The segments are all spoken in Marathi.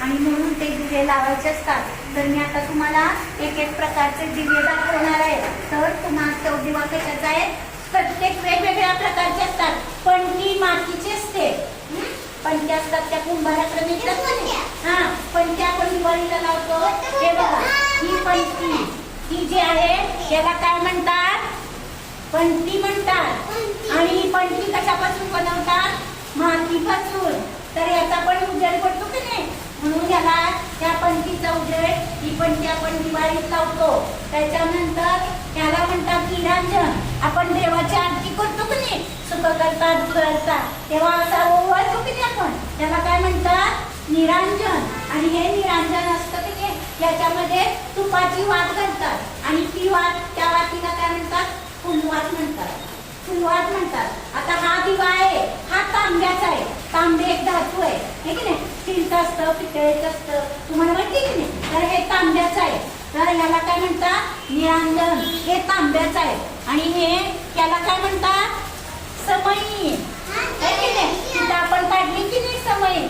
आणि म्हणून ते दिवे लावायचे असतात. तर मी आता तुम्हाला एक एक प्रकारचे दिवे दाखवणार आहे. तर तुम्हाला तो दिवा कशाचा आहे? प्रत्येक वेगवेगळ्या प्रकारचे असतात. पणती मातीची असते, पणत्या असतात त्या कुंभाराकडे मिळतात. हा, पणत्या आपण दिवाळीला लावतो. हे बघा, ही पणती, ही जी आहे याला काय म्हणतात? पणती म्हणतात. आणि ही पणती कशापासून बनवतात? मातीपासून. तर याचा पण उजेड पडतो की नाही, म्हणून याला त्या पणतीचा उजेड, ही पणती आपण दिवाळीत लावतो. त्याच्यानंतर याला म्हणतात निरांजन. आपण देवाची आरती करतो की नाही, सुख करता दुःख करता, तेव्हा असा ओवाळतो की नाही आपण, त्याला काय म्हणतात? निरांजन. आणि हे निरांजन असतं की नाही, याच्यामध्ये तुपाची वात घालतात आणि ती वात, त्या वातीला काय म्हणतात? फुलवात म्हणतात. फुलवात म्हणतात. आता हा दिवा आहे, हा तांब्याचा आहे. तांबे एक धातू आहे, हे की नाही, स्टीलचं असतं, पितळेचं असतं, तुम्हाला माहिती की नाही. तर हे तांब्याचं आहे. तर याला काय म्हणतात? निरांजन. हे तांब्याचं आहे. आणि हे याला काय म्हणतात? समई. है की नाही, तिथं आपण काढली की नाही समई.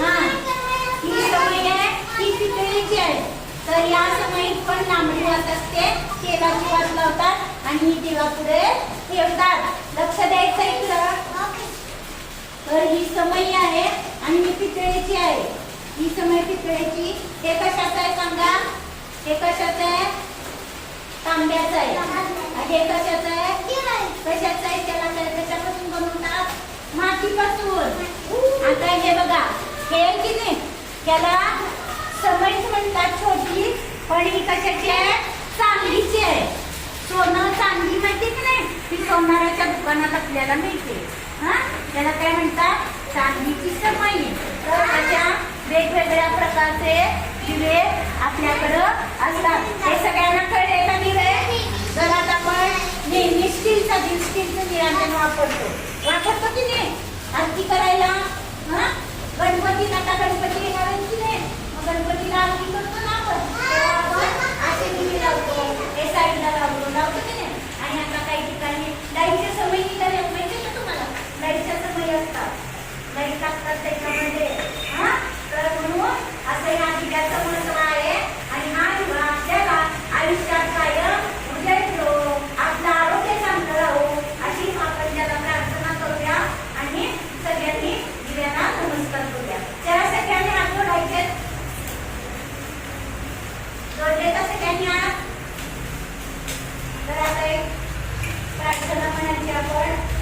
हा, ही समई आहे, ही पितळेची आहे. तर या समईत पण लांबडी वात असते, तेलाची वात लावतात आणि ही दिवा पुढे ठेवतात. लक्ष द्यायचं इकडं. तर ही समई आहे आणि ही पितळेची आहे. ही समई पितळेची. हे कशाचं आहे सांगा? हे कशाचं आहे? तांब्याचं आहे. हे कशाचं आहे? कशाचं आहे? त्याला कशापासून बनवतात? मातीपासून. आता हे बघा, हे की नाही, त्याला समईच म्हणतात छोटी, पण ही कशाची आहे? चांदीची आहे. सोनं चांदी माहिती की नाही, ती सोनाराच्या दुकानात आपल्याला मिळते. हा, त्याला काय म्हणतात? चांदीची समई. तर अशा वेगवेगळ्या प्रकारचे दिवे आपल्याकडं असतात. हे सगळ्यांना कळले का दिवे? जर आता आपण नेहमी स्टीलचं निरांजन वापरतो की नाही आरती करायला. हा, गणपतीला, आता गणपती येणार आहे की नाही, मग गणपतीला आरती करतो ना आपण, तेव्हा आपण असे दिवे लावतो, हे साईडला लावतो की नाही. आणि आता काही ठिकाणी लाईटच्या समयी तर माहिती का तुम्हाला? लाईटच्या समयी असतात, लाईट लागतात त्याच्यामध्ये. हा, तर म्हणून असं ह्या दिव्याचं महत्व आहे. आणि हा दिवा आपल्याला आयुष्यात कायम उजेड देवो, आपलं आरोग्य चांगलं राहो, अशी आपण त्याला प्रार्थना करूया आणि सगळ्यांनी दिव्यांना नमस्कार करूया. त्याला सगळ्यांनी हात जोडायचे. जोडले का सगळ्यांनी हात? तर आता एक प्रार्थना म्हणायची आपण.